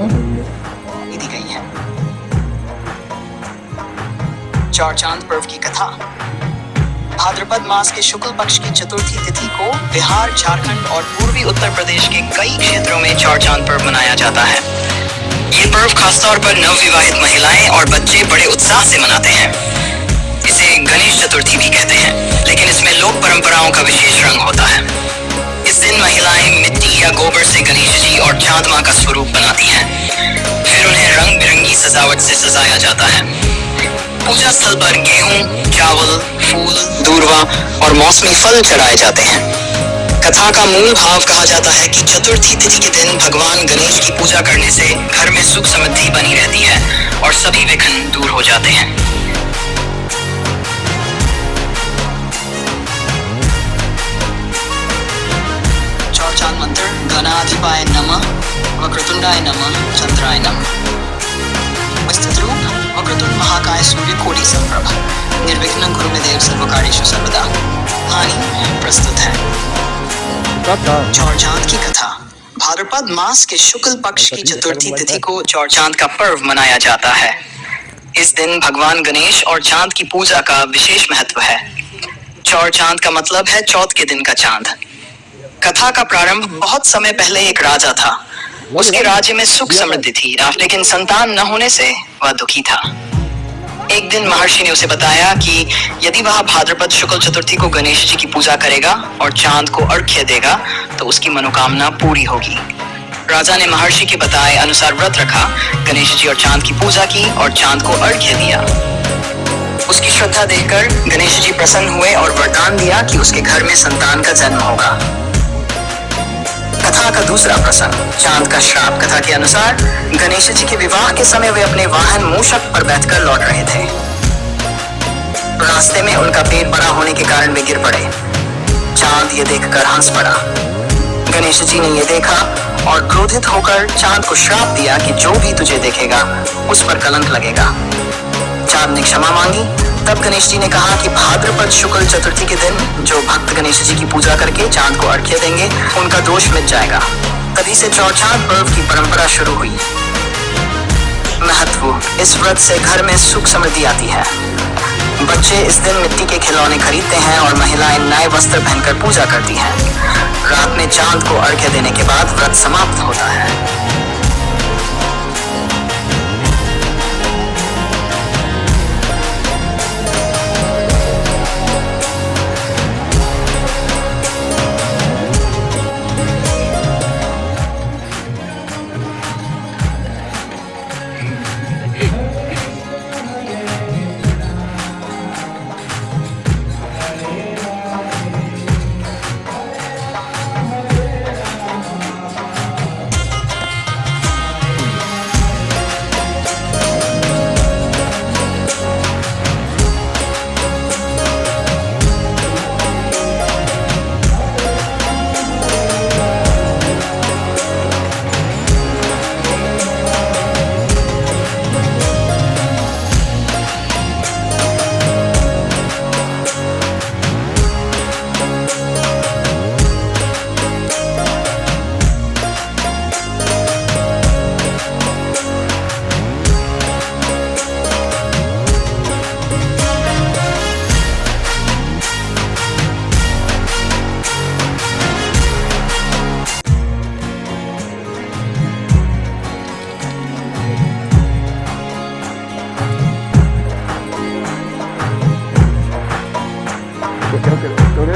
दी गई है। चौरचांद पर्व की कथा। भाद्रपद मास के शुक्ल पक्ष की चतुर्थी तिथि को बिहार, झारखंड और पूर्वी उत्तर प्रदेश के कई क्षेत्रों में चौरचांद पर्व मनाया जाता है। ये पर्व खासतौर पर नवविवाहित महिलाएं और बच्चे बड़े उत्साह से मनाते हैं। इसे गणेश चतुर्थी भी कहते हैं, लेकिन इसमें लोक परंपराओं का विशेष रंग होता है। इस दिन महिलाएं मिट्टी या गोबर से गणेश जी और चांद मां का स्वरूप बनाती हैं। फिर उन्हें रंग बिरंगी सजावट से सजाया जाता है। पूजा स्थल पर गेहूं, चावल, फूल, दूर्वा और मौसमी फल चढ़ाए जाते हैं। कथा का मूल भाव कहा जाता है कि चतुर्थी तिथि के दिन भगवान गणेश की पूजा करने से घर में सुख समृद्धि बनी रहती है और सभी विघ्न दूर हो जाते हैं। चौरचांद मंत्र। गणाधिपाय नमः, वक्रतुंडाय नमः, चंद्राय नमः। विस्तृत रूप। वक्रतुंड महाकाय सूर्यकोटि समप्रभ, निर्विघ्नं कुरु मे देव सर्वकार्येषु सर्वदा। कहानी प्रस्तुत है। चौरचांद की कथा। भाद्रपद मास के शुक्ल पक्ष की चतुर्थी तिथि को चौरचांद का पर्व मनाया जाता है। इस दिन भगवान गणेश और चांद की पूजा का विशेष महत्व है। चौरचांद का मतलब है चौथ के दिन का चांद। कथा का प्रारंभ बहुत समय पहले एक राजा था। उसके राज्य में सुख समृद्धि थी, लेकिन संतान न होने से वह दुखी था। एक दिन महर्षि ने उसे बताया कि यदि वह भाद्रपद शुक्ल चतुर्थी को गणेश जी की पूजा करेगा और चांद को अर्घ्य देगा तो उसकी मनोकामना पूरी होगी। राजा ने महर्षि के बताए अनुसार व्रत रखा, गणेश जी और चांद की पूजा की और चांद को अर्घ्य दिया। उसकी श्रद्धा देखकर गणेश जी प्रसन्न हुए और वरदान दिया कि उसके घर में संतान का जन्म होगा। कथा का दूसरा प्रसंग। चांद का श्राप। कथा के अनुसार गणेश जी के विवाह के समय वे अपने वाहन मूषक पर बैठकर लौट रहे थे। रास्ते में उनका पेट बड़ा होने के कारण वे गिर पड़े। चांद ये देखकर हंस पड़ा। गणेश जी ने ये देखा और क्रोधित होकर चांद को श्राप दिया कि जो भी तुझे देखेगा उस पर कलंक लगेगा। चांद ने क्षमा मांगी। तब गणेश जी ने कहा कि भाद्रपद शुक्ल चतुर्थी के दिन जो भक्त गणेश जी की पूजा करके चांद को अर्घ्य देंगे उनका दोष मिट जाएगा। तभी से चौरचांद पर्व की परंपरा शुरू हुई। महत्व। इस व्रत से घर में सुख समृद्धि आती है। बच्चे इस दिन मिट्टी के खिलौने खरीदते हैं और महिलाएं नए वस्त्र पहनकर पूजा करती हैं। रात में चांद को अर्घ्य देने के बाद व्रत समाप्त होता है। Creo que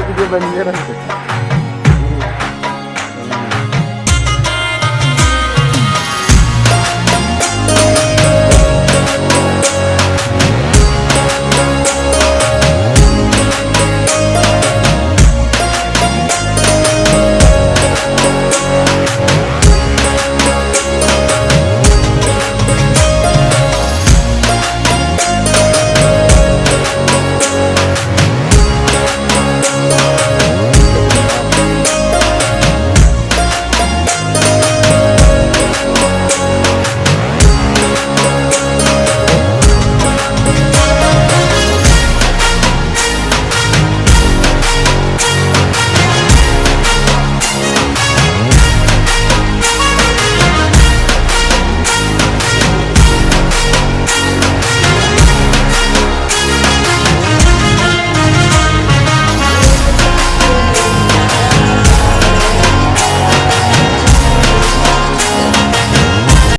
video venía antes.